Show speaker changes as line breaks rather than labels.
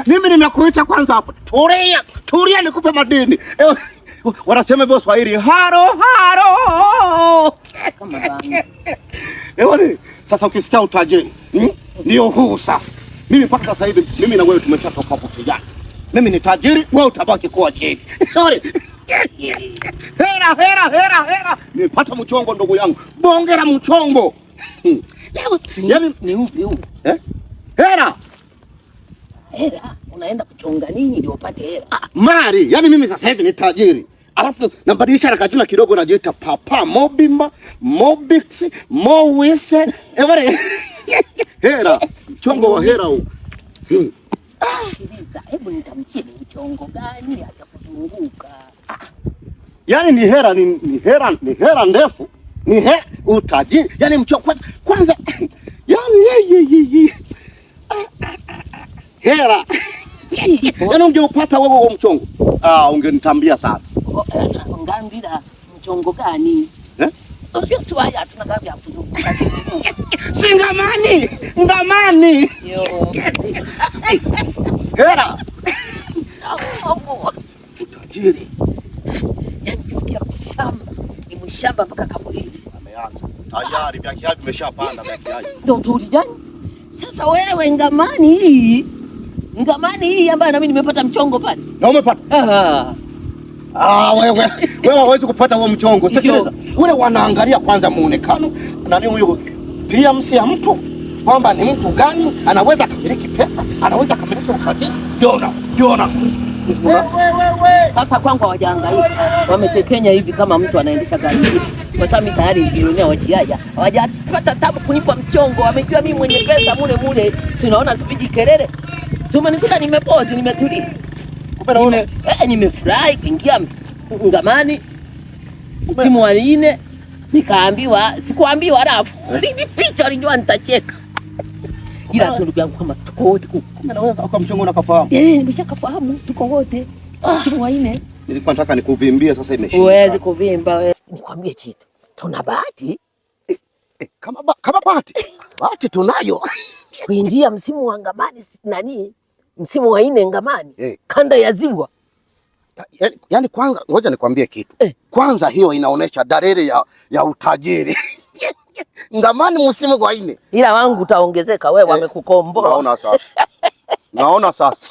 Mimi nimekuita kwanza hapa. Tulia nikupe madini. Wanasema hivyo Swahili. Haro.
Kama bana.
Sasa ukisikia utajiri, ndio huu sasa. Mimi mpaka sasa hivi mimi na wewe tumeshatoka hapo kijana. Mimi ni tajiri, wewe utabaki kuwa chini. Hera. Nimepata mchongo ndugu yangu. Bongera mchongo.
Yaani ni upi huu?
Hera.
Unaenda kuchonga nini ili upate hela?
Mali. Yaani mimi sasa hivi ni tajiri. Alafu nambadilisha na kajina kidogo najiita Papa Mobimba, Mobix, Mowise. Hera. Mchongo wa hera huu.
Hebu nitamchie ni mchongo gani acha kuzunguka.
Yaani ni hera ndefu. Utajiri. Yaani mchongo kwanza. Yaani hera. Yaani ungeupata wewe huo mchongo. Ungenitambia sana.
Sasa ngambira mchongo gani? Sio haya tunagambia kuzunguka.
Si ngamani.
Yo.
Hera. Utajiri.
Yaani sikia shamba. Ni mshamba mpaka kaburi.
Ameanza. Tayari vya kiaji vimeshapanda vya kiaji.
Ndio tulijani. Sasa wewe ngamani hii ambayo na mimi nimepata mchongo pale.
Na umepata? Wewe hawezi kupata huo mchongo. Sikiliza. Ule wanaangalia kwanza muonekano nani huyo pia msi ya mtu kwamba ni mtu gani anaweza kumiliki pesa, anaweza kumiliki utajiri. Jona.
Sasa kwangu hawajaangaika. Wametekenya hivi kama mtu anaendesha gari. Kwa sababu tayari bilionea wachiaja. Hawajapata tabu kunipa mchongo. Wamejua mimi mwenye pesa mule. Si unaona sipiji kelele. Si umenikuta nimepozi, nimetulia. Nimefurahi kuingia ngamani msimu wa 4 nikaambiwa, sikuambiwa alafu nilificha, alijua nitacheka. Ila tu ndugu yangu kama tuko wote
kumbe na wewe kwa mchongo unakafahamu.
Nimeshakafahamu tuko wote msimu wa 4.
Nilikuwa nataka nikuvimbie sasa imeshinda.
Uweze kuvimba wewe. Nikwambie Chito, tuna bahati.
Kama bahati tunayo.
Kuingia msimu wa ngamani msimu wa 4 ngamani kanda ya ziwa.
Yaani kwanza ngoja nikwambie kitu. Kwanza hiyo inaonesha dalili ya utajiri. Ngamani msimu wa 4.
Ila wangu utaongezeka wewe wamekukomboa.
Naona sasa.